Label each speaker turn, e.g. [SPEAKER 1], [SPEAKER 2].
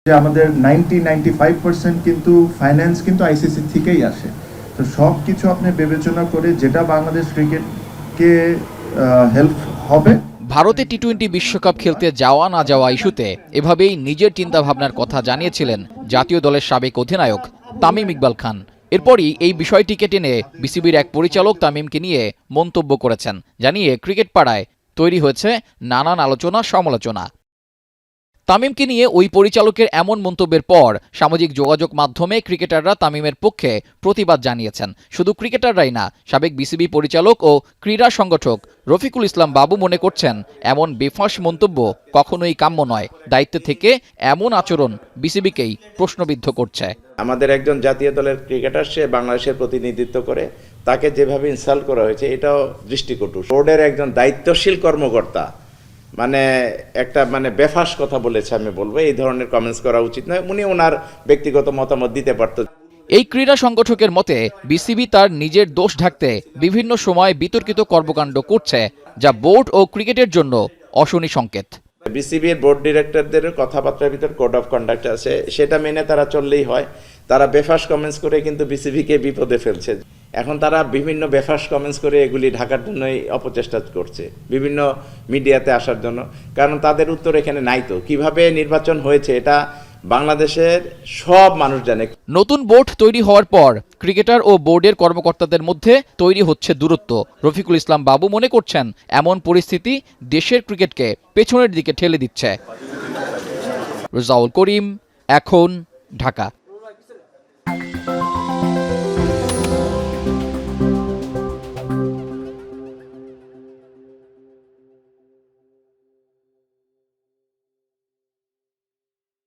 [SPEAKER 1] যে আমাদের 95% কিন্তু ফাইন্যান্স কিন্তু আইসিসি থেকেই আসে। তো সব কিছু আপনি বিবেচনা করে যেটা বাংলাদেশ ক্রিকেটকে হেল্প হবে।
[SPEAKER 2] ভারতে টি-20 বিশ্বকাপ খেলতে যাওয়া না যাওয়া ইস্যুতে এভাবেই নিজের চিন্তাভাবনার কথা জানিয়েছিলেন জাতীয় দলের সাবেক অধিনায়ক তামিম ইকবাল খান। এরপরই এই বিষয়টিকে টেনে বিসিবির এক পরিচালক তামিমকে নিয়ে মন্তব্য করেছেন, জানিয়ে ক্রিকেট পাড়ায় তৈরি হয়েছে নানান আলোচনা সমালোচনা। তামিমকে নিয়ে ওই পরিচালকের এমন মন্তব্যের পর সামাজিক যোগাযোগ মাধ্যমে ক্রিকেটাররা তামিমের পক্ষে প্রতিবাদ জানিয়েছেন। শুধু ক্রিকেটাররাই না, সাবেক বিসিবি পরিচালক ও ক্রীড়া সংগঠক রফিকুল ইসলাম বাবু মনে করছেন এমন বেফাঁস মন্তব্য কখনোই কাম্য নয়। দায়িত্বে থেকে এমন আচরণ বিসিবিকেই প্রশ্নবিদ্ধ করছে।
[SPEAKER 3] আমাদের একজন জাতীয় দলের ক্রিকেটার, সে বাংলাদেশের প্রতিনিধিত্ব করে, তাকে যেভাবে ইনসাল্ট করা হয়েছে এটাও দৃষ্টিকটু। বোর্ডের একজন দায়িত্বশীল কর্মকর্তা একটা বেফাস কথা বলেছে, আমি বলবো এই ধরনের কমেন্টস করা উচিত নয়। উনি ওনার ব্যক্তিগত মতামত দিতে পারত।
[SPEAKER 2] এই ক্রীড়া সংগঠকের মতে বিসিবি তার নিজের দোষ ঢাকতে বিভিন্ন সময় বিতর্কিত কর্মকাণ্ড করছে, যা বোর্ড ও ক্রিকেটের জন্য অশনি সংকেত।
[SPEAKER 3] বিসিবির বোর্ড ডিরেক্টরদের কথাবার্তার ভিতর কোড অফ কন্ডাক্ট আছে, সেটা মেনে তারা চললেই হয়। তারা বেফাস কমেন্টস করে কিন্তু বিসিবিকে বিপদে ফেলছে। এখন তারা বিভিন্ন বেফাস কমেন্টস করে এগুলি ঢাকার জন্যই অপচেষ্টা করছে, বিভিন্ন মিডিয়াতে আসার জন্য। কারণ তাদের উত্তর এখানে নাই। তো কিভাবে নির্বাচন হয়েছে এটা বাংলাদেশের সব মানুষ জানে।
[SPEAKER 2] নতুন বোর্ড তৈরি হওয়ার পর ক্রিকেটার ও বোর্ডের কর্মকর্তাদের মধ্যে তৈরি হচ্ছে দূরত্ব। রফিকুল ইসলাম বাবু মনে করছেন এমন পরিস্থিতি দেশের ক্রিকেটকে পেছনের দিকে ঠেলে দিচ্ছে। রেজাউল করিম, এখন, ঢাকা।